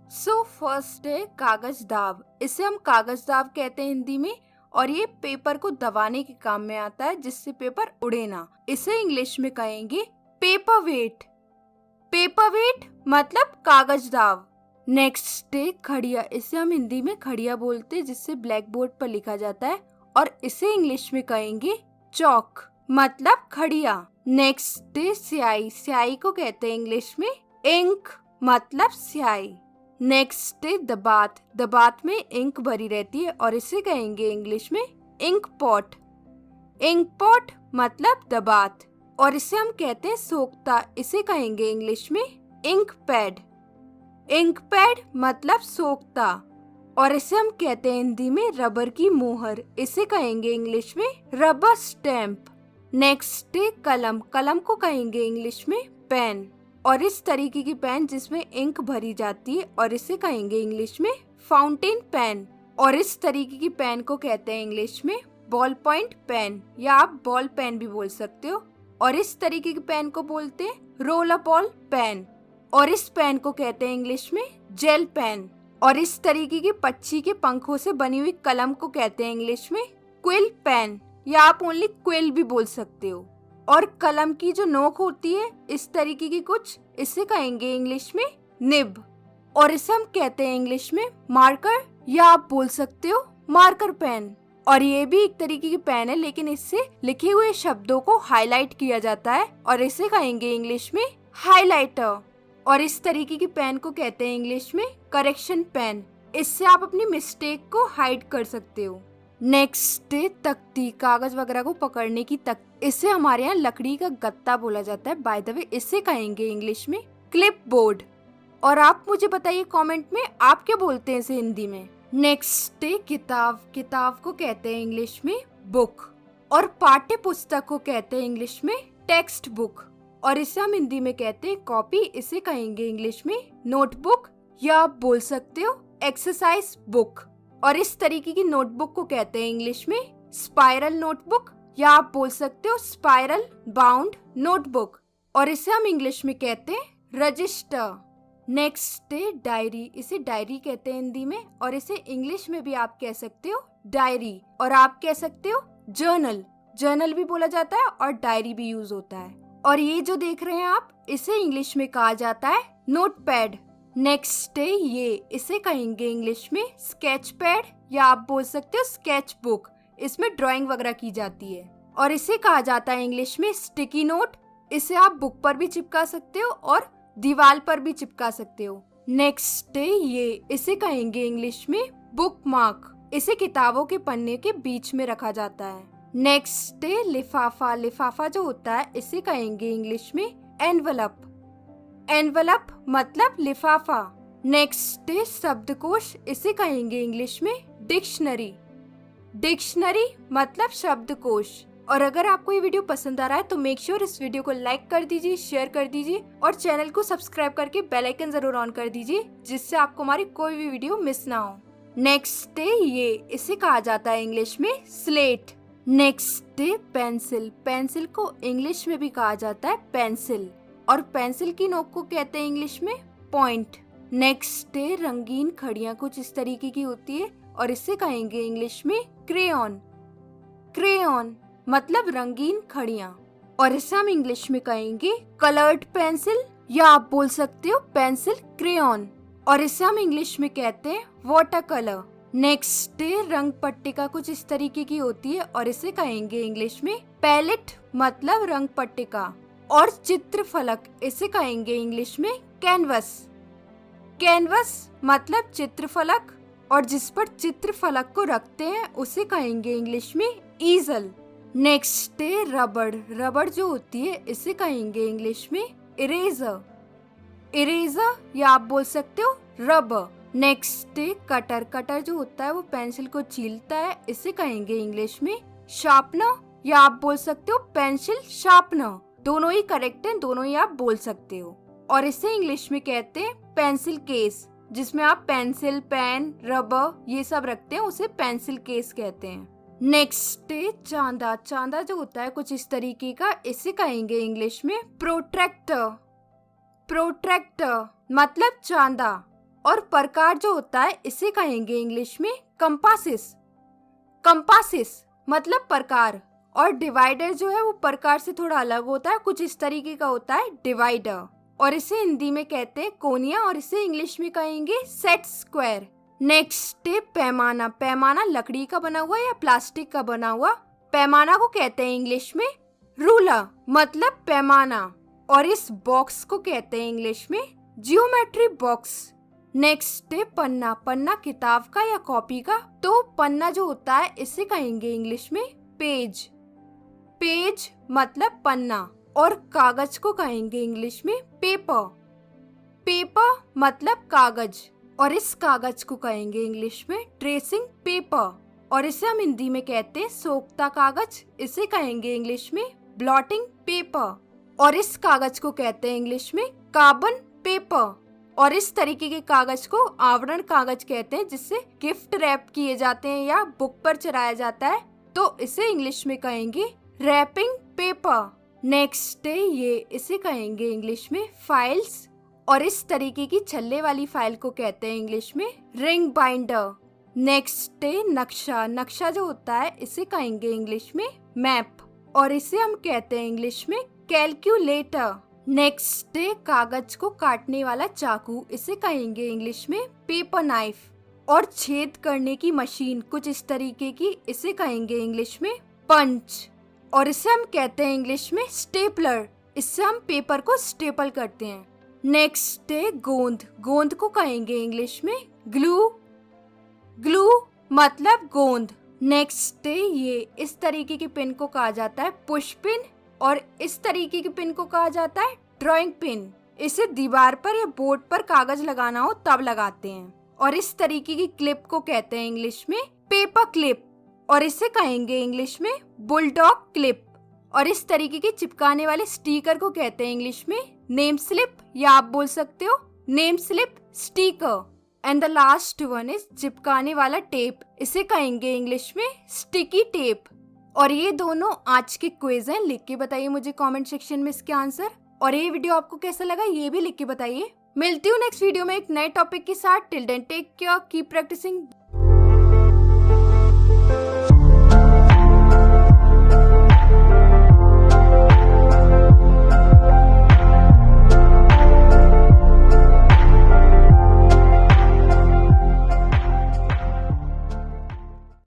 So first है कागज दाव। इसे हम कागज दाव कहते हैं हिंदी में, और ये पेपर को दबाने के काम में आता है जिससे पेपर उड़े ना। इसे इंग्लिश में कहेंगे पेपर वेट। पेपर वेट मतलब कागज दाव। नेक्स्ट है खड़िया। इसे हम हिंदी में खड़िया बोलते हैं जिससे ब्लैक बोर्ड पर लिखा जाता है, और इसे इंग्लिश में कहेंगे चौक मतलब खड़िया। नेक्स्ट है स्याही। स्याही को कहते हैं इंग्लिश में इंक मतलब स्याही। नेक्स्ट है दबात। दबात में इंक भरी रहती है और इसे कहेंगे इंग्लिश में इंक पॉट। इंक पॉट मतलब दबात, और इसे हम कहते हैं सोखता। इसे कहेंगे इंग्लिश में इंक पैड। इंक पैड मतलब सोखता, और इसे हम कहते हैं हिंदी में रबर की मोहर। इसे कहेंगे इंग्लिश में रबर स्टैम्प। नेक्स्ट है कलम। कलम को कहेंगे इंग्लिश में पेन, और इस तरीके की पेन जिसमें इंक भरी जाती है, और इसे कहेंगे इंग्लिश में फाउंटेन पेन। और इस तरीके की पेन को कहते हैं इंग्लिश में बॉल पॉइंट पेन, या आप बॉल पेन भी बोल सकते हो। और इस तरीके की पेन को बोलते हैं रोलर बॉल पेन, और इस पेन को कहते हैं इंग्लिश में जेल पेन। और इस तरीके की पक्षी के पंखों से बनी हुई कलम को कहते हैं इंग्लिश में क्विल पेन, या आप ओनली क्विल भी बोल सकते हो। और कलम की जो नोक होती है इस तरीके की कुछ, इसे कहेंगे इंग्लिश में निब, और इसे हम कहते हैं इंग्लिश में मार्कर, या आप बोल सकते हो मार्कर पेन। और ये भी एक तरीके की पेन है, लेकिन इससे लिखे हुए शब्दों को हाईलाइट किया जाता है, और इसे कहेंगे इंग्लिश में हाईलाइटर। और इस तरीके की पेन को कहते हैं इंग्लिश में करेक्शन पेन। इससे आप अपनी मिस्टेक को हाइड कर सकते हो। नेक्स्ट है तख्ती। कागज वगैरह को पकड़ने की तख्ती। इसे हमारे यहाँ लकड़ी का गत्ता बोला जाता है। बाय द वे इसे कहेंगे इंग्लिश में क्लिप बोर्ड। और आप मुझे बताइए कमेंट में आप क्या बोलते हैं इसे हिंदी में। नेक्स्ट है किताब। किताब को कहते हैं इंग्लिश में बुक, और पाठ्य पुस्तक को कहते हैं इंग्लिश में टेक्स्ट बुक, और इसे हम हिंदी में कहते हैं कॉपी। इसे कहेंगे इंग्लिश में नोटबुक, या आप बोल सकते हो एक्सरसाइज बुक। और इस तरीके की नोटबुक को कहते हैं इंग्लिश में स्पाइरल नोटबुक, या आप बोल सकते हो स्पाइरल बाउंड नोटबुक, और इसे हम इंग्लिश में कहते हैं रजिस्टर। नेक्स्ट है डायरी। इसे डायरी कहते हैं हिंदी में, और इसे इंग्लिश में भी आप कह सकते हो डायरी, और आप कह सकते हो जर्नल। जर्नल भी बोला जाता है और डायरी भी यूज होता है। और ये जो देख रहे हैं आप, इसे इंग्लिश में कहा जाता है नोटपैड। नेक्स्ट है ये। इसे कहेंगे इंग्लिश में स्केच पैड, या आप बोल सकते हो स्केच बुक। इसमें ड्राइंग वगैरह की जाती है। और इसे कहा जाता है इंग्लिश में स्टिकी नोट। इसे आप बुक पर भी चिपका सकते हो और दीवार पर भी चिपका सकते हो। नेक्स्ट है ये। इसे कहेंगे इंग्लिश में बुक मार्क। इसे किताबों के पन्ने के बीच में रखा जाता है। नेक्स्ट है लिफाफा। लिफाफा जो होता है इसे कहेंगे इंग्लिश में एनवलप। एनवलप मतलब लिफाफा। नेक्स्ट है शब्दकोश। इसे कहेंगे इंग्लिश में डिक्शनरी। डिक्शनरी मतलब शब्दकोश। और अगर आपको ये वीडियो पसंद आ रहा है तो मेक श्योर इस वीडियो को लाइक कर दीजिए, शेयर कर दीजिए, और चैनल को सब्सक्राइब करके बेल आइकन जरूर ऑन कर दीजिए, जिससे आपको हमारी कोई भी वीडियो मिस ना हो। नेक्स्ट है ये। इसे कहा जाता है इंग्लिश में स्लेट। नेक्स्ट है पेंसिल। पेंसिल को इंग्लिश में भी कहा जाता है पेंसिल, और पेंसिल की नोक को कहते हैं इंग्लिश में पॉइंट। नेक्स्ट है रंगीन खड़ियां। कुछ इस तरीके की होती है, और इसे कहेंगे इंग्लिश में क्रेयॉन। क्रेयॉन मतलब रंगीन खड़ियां, और इसे हम इंग्लिश में कहेंगे कलर्ड पेंसिल, या आप बोल सकते हो पेंसिल क्रेयॉन, और इसे हम इंग्लिश में कहते हैं वाटर कलर। नेक्स्ट है रंग पट्टिका। कुछ इस तरीके की होती है, और इसे कहेंगे इंग्लिश में पैलेट मतलब रंग पट्टिका। और चित्र फलक। इसे कहेंगे इंग्लिश में कैनवस। कैनवस मतलब चित्र फलक, और जिस पर चित्र फलक को रखते हैं उसे कहेंगे इंग्लिश में ईजल। नेक्स्ट है रबड़। रबड़ जो होती है इसे कहेंगे इंग्लिश में इरेजर। इरेजर, या आप बोल सकते हो रबर। नेक्स्ट है कटर। कटर जो होता है वो पेंसिल को छीलता है। इसे कहेंगे इंग्लिश में शार्पनर, या आप बोल सकते हो पेंसिल शार्पनर। दोनों ही करेक्ट हैं, दोनों ही आप बोल सकते हो। और इसे इंग्लिश में कहते हैं पेंसिल केस, जिसमें आप पेंसिल, पेन, रबर ये सब रखते हैं, उसे पेंसिल केस कहते हैं। नेक्स्ट है चांदा। चांदा जो होता है कुछ इस तरीके का। इसे कहेंगे इंग्लिश में प्रोट्रैक्टर। प्रोट्रैक्टर मतलब चांदा, और प्रकार जो होता है इसे कहेंगे इंग्लिश में कंपासिस। कंपासिस मतलब प्रकार। और डिवाइडर जो है वो प्रकार से थोड़ा अलग होता है, कुछ इस तरीके का होता है डिवाइडर, और इसे हिंदी में कहते हैं कोनिया, और इसे इंग्लिश में कहेंगे सेट स्क्वायर। नेक्स्ट है पैमाना। पैमाना लकड़ी का बना हुआ या प्लास्टिक का बना हुआ। पैमाना को कहते हैं इंग्लिश में रूलर मतलब पैमाना, और इस बॉक्स को कहते हैं इंग्लिश में जियोमेट्री बॉक्स। नेक्स्ट है पन्ना। पन्ना किताब का या कॉपी का, तो पन्ना जो होता है इसे कहेंगे इंग्लिश में पेज। पेज मतलब पन्ना, और कागज को कहेंगे इंग्लिश में पेपर। पेपर मतलब कागज, और इस कागज को कहेंगे इंग्लिश में ट्रेसिंग पेपर, और इसे हम हिंदी में कहते हैं सोखता कागज, इसे कहेंगे इंग्लिश में ब्लॉटिंग पेपर, और इस कागज को कहते हैं इंग्लिश में कार्बन पेपर, और इस तरीके के कागज को आवरण कागज कहते हैं, जिससे गिफ्ट रैप किए जाते हैं या बुक पर चढ़ाया जाता है, तो इसे इंग्लिश में कहेंगे रैपिंग पेपर। नेक्स्ट है ये, इसे कहेंगे इंग्लिश में फाइल्स, और इस तरीके की छल्ले वाली फाइल को कहते हैं इंग्लिश में रिंग बाइंडर। नेक्स्ट है नक्शा। नक्शा जो होता है इसे कहेंगे इंग्लिश में मैप, और इसे हम कहते हैं इंग्लिश में कैलकुलेटर। नेक्स्ट है कागज को काटने वाला चाकू, इसे कहेंगे इंग्लिश में पेपर नाइफ, और छेद करने की मशीन कुछ इस तरीके की, इसे कहेंगे इंग्लिश में पंच, और इसे हम कहते हैं इंग्लिश में स्टेपलर, इससे हम पेपर को स्टेपल करते हैं। नेक्स्ट है गोंद। गोंद को कहेंगे इंग्लिश में ग्लू। ग्लू मतलब गोंद। नेक्स्ट है ये, इस तरीके की पिन को कहा जाता है पुश पिन, और इस तरीके की पिन को कहा जाता है ड्राइंग पिन। इसे दीवार पर या बोर्ड पर कागज लगाना हो तब लगाते हैं। और इस तरीके की क्लिप को कहते हैं इंग्लिश में पेपर क्लिप, और इसे कहेंगे इंग्लिश में बुलडॉग क्लिप। और इस तरीके के चिपकाने वाले स्टिकर को कहते हैं इंग्लिश में नेम स्लिप, या आप बोल सकते हो name slip sticker. And the last one is चिपकाने वाला टेप, इसे कहेंगे इंग्लिश में स्टिकी टेप। और ये दोनों आज के क्विज हैं, लिख के बताइए मुझे कमेंट सेक्शन में इसके आंसर। और ये वीडियो आपको कैसा लगा ये भी लिख के बताइए। मिलती हूँ नेक्स्ट वीडियो में एक नए टॉपिक के साथ। Till then take care, keep practising.